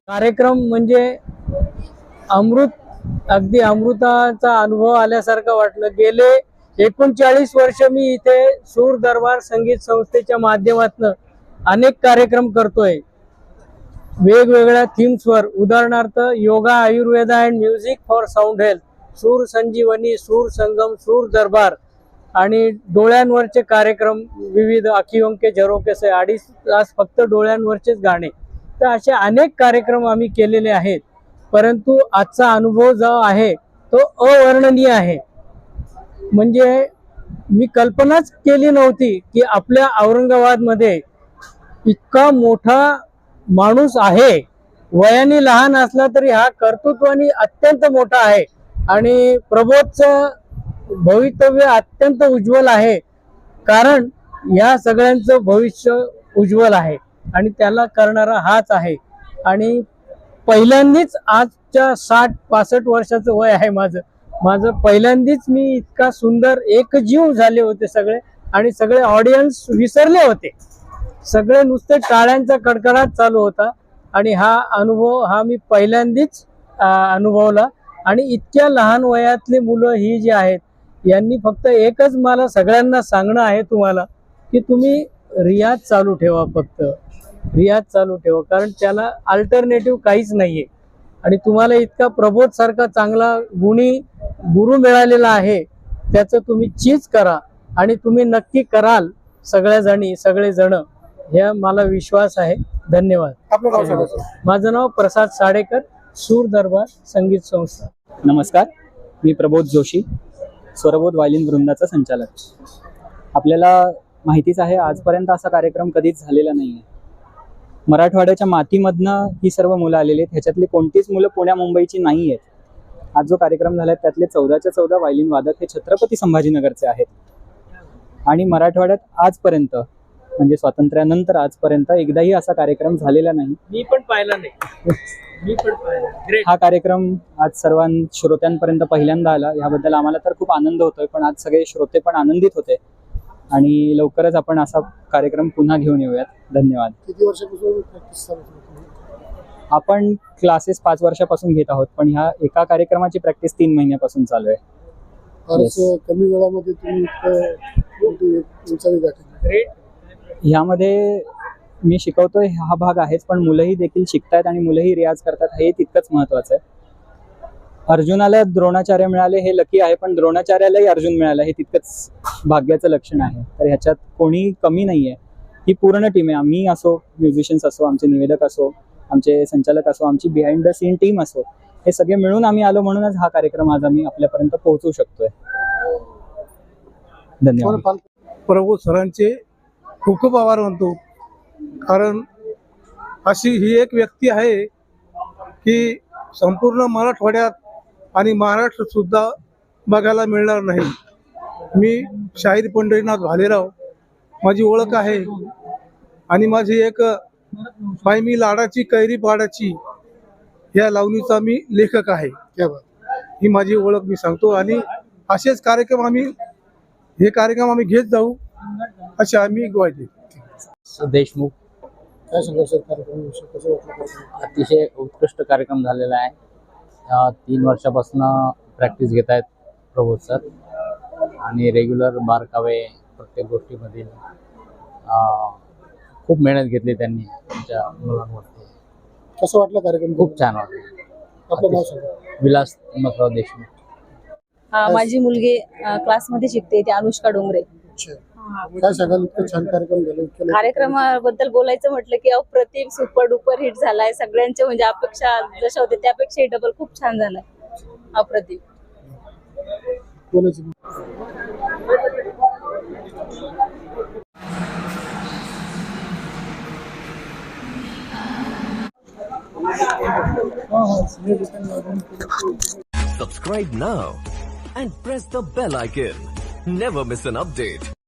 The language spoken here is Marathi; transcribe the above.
कार्यक्रम म्हणजे अमृत, अगदी अमृताचा अनुभव आल्यासारखं वाटलं। गेले 39 वर्ष मी इथे सूर दरबार संगीत संस्थेच्या माध्यमातून अनेक कार्यक्रम करतोय वेगवेगळ्या थीम्सवर। उदाहरणार्थ yoga, Ayurveda and music for sound health, सूर संजीवनी, सूर संगम, सूर दरबार आणि डोळ्यांवरचे कार्यक्रम विविध अखियों के झरोके से 2.5 तास फक्त डोळ्यांवरचेच गाणे। तर असे अनेक कार्यक्रम आम्ही केलेले आहेत, परंतु आजचा अनुभव जो आहे तो अवर्णनीय आहे। म्हणजे मी कल्पनाच केली नव्हती की आपल्या औरंगाबाद मध्ये इतका मोठा माणूस आहे, वयाने लहान असला तरी हा कर्तृत्वाने अत्यंत मोठा आहे आणि प्रबोधचं भवितव्य अत्यंत उज्ज्वल आहे, कारण या सगळ्यांचं भविष्य उज्ज्वल आहे आणि त्याला करणारा हाच आहे। आणि पहिल्यांदाच आजच्या 60-65 वर्षाचं वय आहे माझं पहिल्यांदाच मी इतका सुंदर एकजीव झाले होते सगळे, आणि सगळे ऑडियन्स विसरले होते, सगळे नुसते टाळ्यांचा कडकडाट चालू होता। आणि हा अनुभव हा मी पहिल्यांदाच अनुभवला। आणि इतक्या लहान वयातली मुलं ही जी आहेत यांनी फक्त एकच मला सगळ्यांना सांगणं आहे तुम्हाला की तुम्ही रियाज चालू ठेवा, फक्त रियाज चालू ठेवा, कारण त्याला अल्टरनेटिव्ह काहीच नाहीये। आणि तुम्हाला इतका प्रबोध सारखा चांगला गुणी गुरु मिळालेला आहे, त्याचं तुम्ही चीज करा आणि तुम्ही नक्की कराल सगळेजण, हे मला विश्वास आहे। धन्यवाद। आपलं नाव सांगा सर। माझं नाव प्रसाद साडेकर, सूर दरबार संगीत संस्था। नमस्कार, मी प्रबोध जोशी, स्वरबोध वायलिन वृंदाचा संचालक। आपल्याला माहितीच आहे आजपर्यंत असा कार्यक्रम कधीच झालेला नाहीये। मराठवाड्याच्या मातीमधनं ही सर्व मुलं आलेली आहेत, ह्याच्यातली कोणतीच मुलं पुण्या मुंबईची नाही आहेत। आज जो कार्यक्रम झाला त्यातले 14च्या 14 वायलिन वादक हे छत्रपती संभाजीनगरचे आहेत। आणि मराठवाड्यात आजपर्यंत म्हणजे स्वातंत्र्यानंतर आजपर्यंत एकदाही असा कार्यक्रम झालेला नाही। मी पण पाहिला नाही, मी पण पाहिला। हा कार्यक्रम आज सर्व श्रोत्यांपर्यंत पहिल्यांदा आला, याबद्दल आम्हाला तर खूप आनंद होतोय, पण आज सगळे श्रोते पण आनंदित होते आणि लवकरच आपण असा कार्यक्रम पुन्हा घेऊन येऊयात। धन्यवाद। किती वर्षापासून प्रॅक्टिस चालू आहे? आपण क्लासेस 5 वर्षापासून घेत आहोत, पण ह्या एका कार्यक्रमाची प्रॅक्टिस 3 महिन्यापासून चालू आहे। फारच कमी वेळामध्ये तुम्ही इतकं उंचावी गाठली। ह्यामध्ये मी शिकवतोय हा भाग आहेच, पण मुलंही देखील शिकतायत आणि मुलंही रियाज करतात, हे तितकंच महत्वाचं आहे। अर्जुनाला द्रोणाचार्य मिळाले हे लकी आहे, पण द्रोणाचार्यालाही अर्जुन मिळाला हे तितकंच भाग्याचं लक्षण आहे। तर ह्याच्यात कोणी कमी नाहीये, ही पूर्ण टीम आहे। आम्ही असो, म्युझिशियन्स असो, आमचे निवेदक असो, आमचे संचालक असो, आमची बिहाइंड द सीन टीम असो, हे सगळे मिळून आम्ही आलो, म्हणूनच हा कार्यक्रम आज आम्ही आपल्यापर्यंत पोहोचू शकतोय। धन्यवाद। प्रभू सरांचे खूप खूप आभार मानतो, कारण अशी ही एक व्यक्ती आहे की संपूर्ण मराठवाड्यात आणि महाराष्ट्र सुद्धा बघायला मिळणार नाही। मी शाहीर पंढरीनाथ भालेराव, माझी ओळख आहे आणि माझी एक बाई मी लाडाची कैरी पाडाची या लावणीचा मी लेखक आहे। ही माझी ओळख मी सांगतो आणि असेच कार्यक्रम आम्ही घेत जाऊ असे आम्ही ग्वाही देतो। देशमुख। काय सांगा सर, कार्यक्रमाविषयी कसं वाटलं? अतिशय उत्कृष्ट कार्यक्रम झालेला आहे। 3 वर्षापासून प्रॅक्टिस घेत आहेत प्रबोध सर आणि रेग्युलर बारकावे प्रत्येक गोष्टीमधील खूप मेहनत घेतली त्यांनी त्यांच्या मुलांवरती। कसं वाटलं कार्यक्रम? खूप छान वाटलं। आपलं नाव सांगा। विलास हिम्मतराव देशमुख। माझी मुलगी क्लासमध्ये शिकते, ती अनुष्का डोंगरे। काय सांगाल, इतकं छान कार्यक्रम झाला? कार्यक्रमाबद्दल बोलायचं म्हटलं की अप्रतिम, सुपर डुपर हिट झालाय। सगळ्यांचे म्हणजे अपेक्षा जशा होते त्यापेक्षा डबल खूप छान झालाय, अप्रतिम। बोलायचं Subscribe now and press the bell icon. Never miss an update.